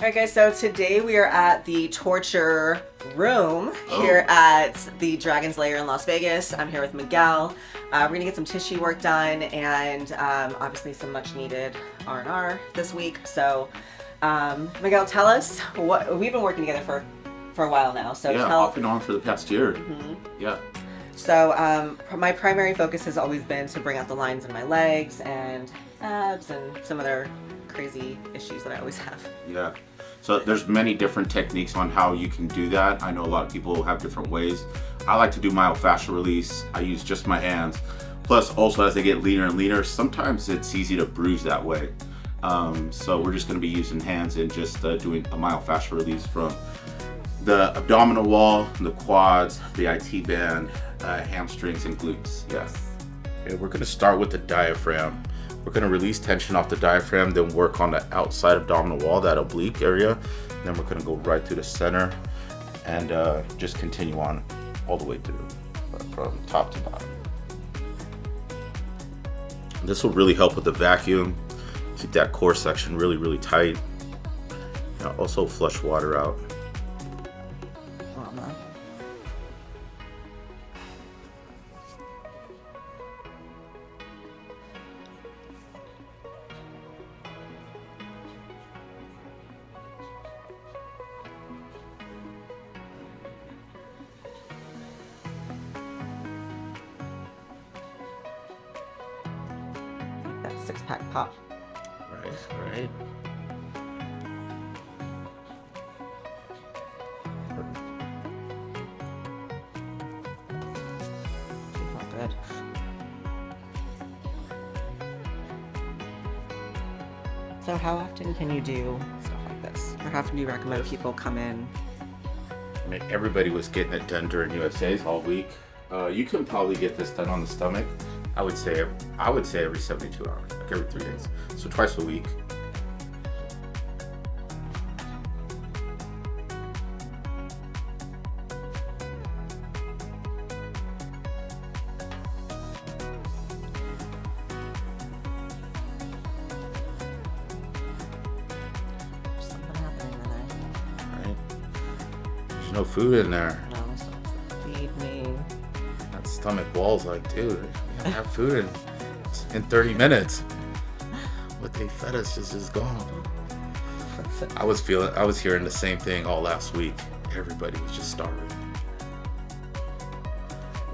Alright guys, so today we are at the torture room here at the Dragon's Lair in Las Vegas. I'm here with Miguel. We're gonna get some tissue work done and obviously some much needed R&R this week. So Miguel, tell us what we've been working together for a while now. So off and on for the past year. Yeah. So my primary focus has always been to bring out the lines in my legs and abs and some other crazy issues that I always have. Yeah. So there's many different techniques on how you can do that. I know a lot of people have different ways. I like to do myofascial release. I use just my hands. Plus also as they get leaner and leaner, sometimes it's easy to bruise that way. So we're just gonna be using hands and just doing a myofascial release from the abdominal wall, the quads, the IT band, hamstrings and glutes, yes. Okay, we're gonna start with the diaphragm. We're gonna release tension off the diaphragm, then work on the outside abdominal wall, that oblique area. And then we're gonna go right through the center and just continue on all the way through from top to bottom. This will really help with the vacuum, keep that core section really, really tight. And also flush water out. Six-pack pop. Right. Not good. So how often can you do stuff like this? Or how often do you recommend people come in? I mean, everybody was getting it done during USA's all week. You can probably get this done on the stomach. I would say every 72 hours, like every 3 days. So twice a week. There's something happening in there. Right? There's no food in there. No, feed me. That stomach wall's like, dude, we don't have food in 30 minutes. What they fed us is gone. I was hearing the same thing all last week. Everybody was just starving.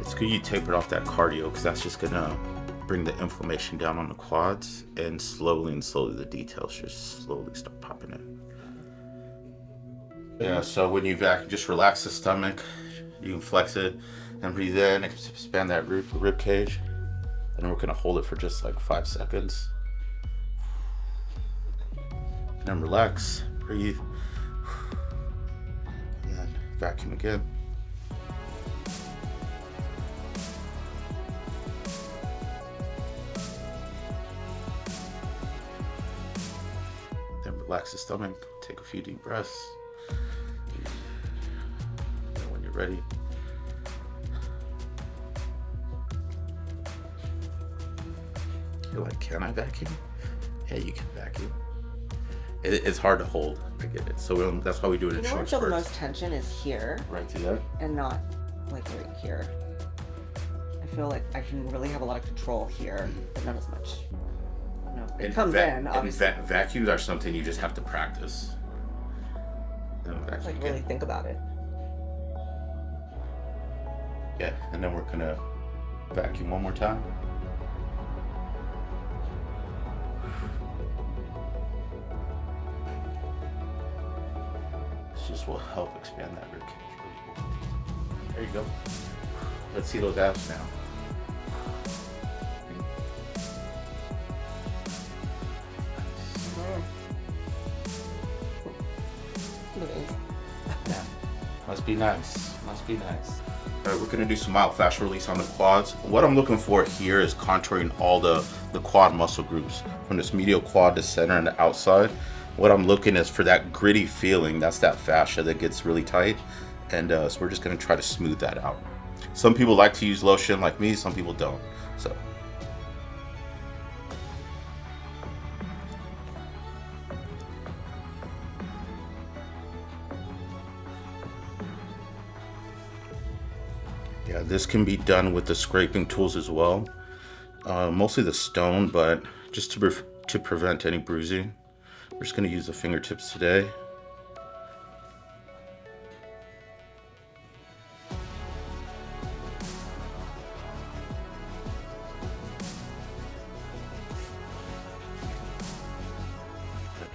It's good you tapered off that cardio because that's just gonna bring the inflammation down on the quads, and slowly the details just slowly start popping in. Yeah, so when you vacuum, just relax the stomach. You can flex it and breathe in, expand that rib cage. And we're gonna hold it for just like 5 seconds. And then relax, breathe. And then vacuum again. Then relax the stomach, take a few deep breaths. And when you're ready, you're like, can I vacuum? Yeah, you can vacuum. It's hard to hold. I get it. So that's why we do it in short spurts. You know where I feel the most tension is here. Right to there. And not like right here. I feel like I can really have a lot of control here, but not as much. No, it comes in. Obviously. And vacuums are something you just have to practice. Like really think about it. Yeah, and then we're gonna vacuum one more time. This will help expand that rib cage. There you go. Let's see those abs now. Yeah. Must be nice. All right, we're gonna do some myofascial release on the quads. What I'm looking for here is contouring all the quad muscle groups from this medial quad to center and the outside. What I'm looking is for that gritty feeling. That's that fascia that gets really tight. And so we're just gonna try to smooth that out. Some people like to use lotion like me, some people don't. So Yeah, this can be done with the scraping tools as well. Mostly the stone, but just to prevent any bruising. We're just going to use the fingertips today.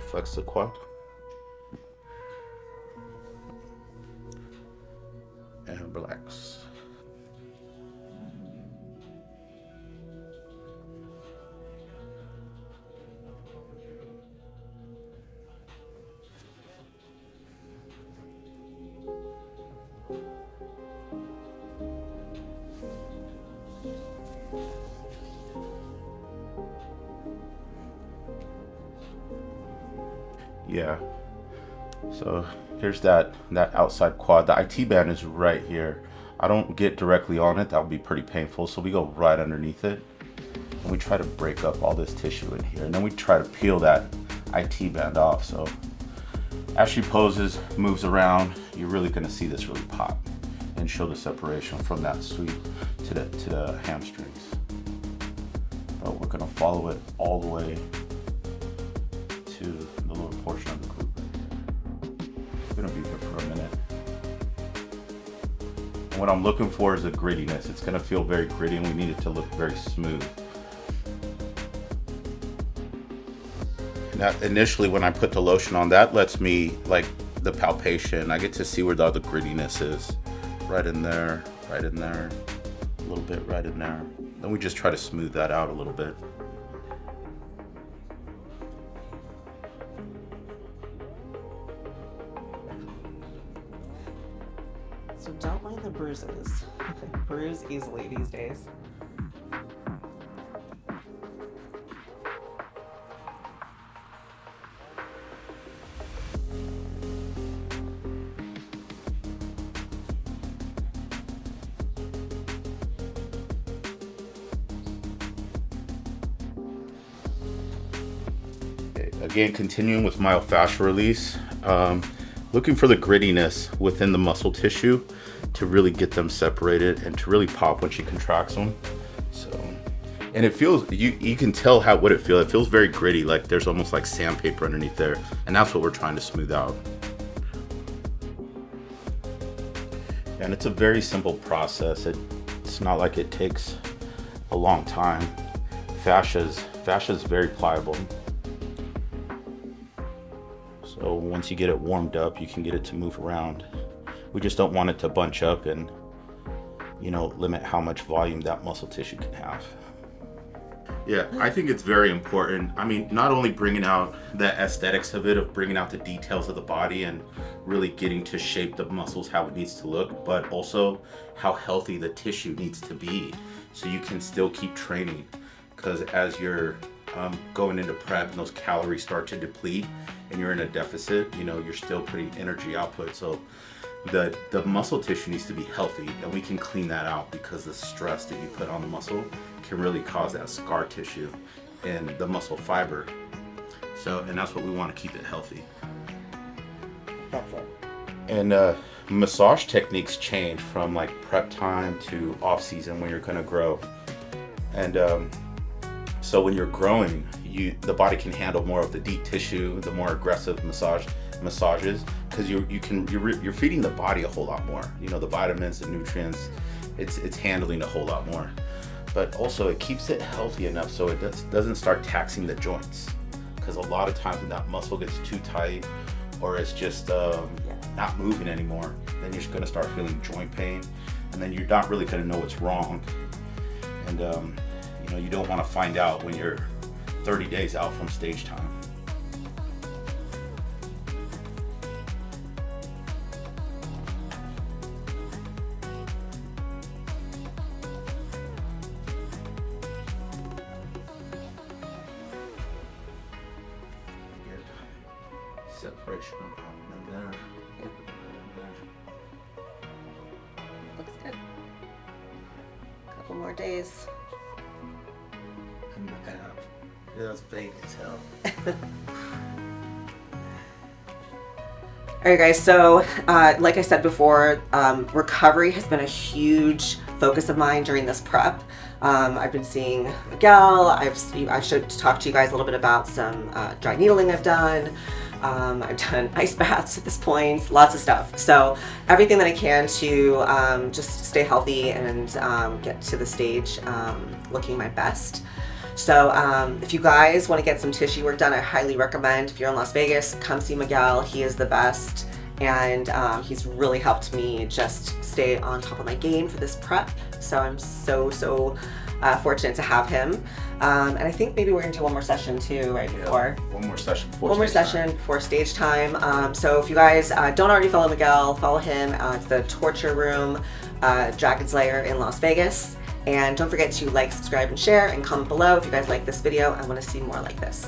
Flex the quad. And relax. Yeah, so here's that outside quad. The IT band is right here. I don't get directly on it, that would be pretty painful, so we go right underneath it and we try to break up all this tissue in here, and then we try to peel that IT band off. So as she poses, moves around, you're really going to see this really pop and show the separation from that sweep to the hamstrings. But we're going to follow it all the way to the lower portion of the glute. It's gonna be here for a minute. And what I'm looking for is a grittiness. It's gonna feel very gritty, and we need it to look very smooth. Now, initially, when I put the lotion on, that lets me, like, the palpation. I get to see where the grittiness is. Right in there, a little bit right in there. Then we just try to smooth that out a little bit. So don't mind the bruises. They bruise easily these days. Again, continuing with myofascial release, looking for the grittiness within the muscle tissue to really get them separated and to really pop when she contracts them. So, and it feels, you can tell what it feels. It feels very gritty, like there's almost like sandpaper underneath there, and that's what we're trying to smooth out. And it's a very simple process. It's not like it takes a long time. Fascia is very pliable. So once you get it warmed up, you can get it to move around. We just don't want it to bunch up and, limit how much volume that muscle tissue can have. Yeah, I think it's very important. I mean, not only bringing out the aesthetics of it, of bringing out the details of the body and really getting to shape the muscles how it needs to look, but also how healthy the tissue needs to be so you can still keep training. Because as you're going into prep and those calories start to deplete and you're in a deficit, you're still putting energy output. So the muscle tissue needs to be healthy, and we can clean that out because the stress that you put on the muscle can really cause that scar tissue and the muscle fiber. So, and that's what we want to keep it healthy. That's it. And massage techniques change from like prep time to off season when you're gonna grow. And so when you're growing, the body can handle more of the deep tissue, the more aggressive massages, because you're feeding the body a whole lot more. The vitamins, the nutrients, it's handling a whole lot more. But also it keeps it healthy enough so it doesn't start taxing the joints. Because a lot of times when that muscle gets too tight or it's just not moving anymore, then you're just gonna start feeling joint pain, and then you're not really gonna know what's wrong. And you don't want to find out when you're 30 days out from stage time. Good separation of there. Looks good. Couple more days. Yeah, that's big as hell. All right, guys, so like I said before, recovery has been a huge focus of mine during this prep. I've been seeing Miguel. I should talk to you guys a little bit about some dry needling I've done. I've done ice baths at this point, lots of stuff. So everything that I can to just stay healthy and get to the stage looking my best. So if you guys want to get some tissue work done, I highly recommend, if you're in Las Vegas, come see Miguel. He is the best, and he's really helped me just stay on top of my game for this prep. So I'm so fortunate to have him. And I think maybe we're gonna do one more session too, right before. One more session before stage time. So if you guys don't already follow Miguel, follow him. It's the Torture Room, Dragon's Lair in Las Vegas. And don't forget to like, subscribe, and share, and comment below if you guys like this video and want to see more like this.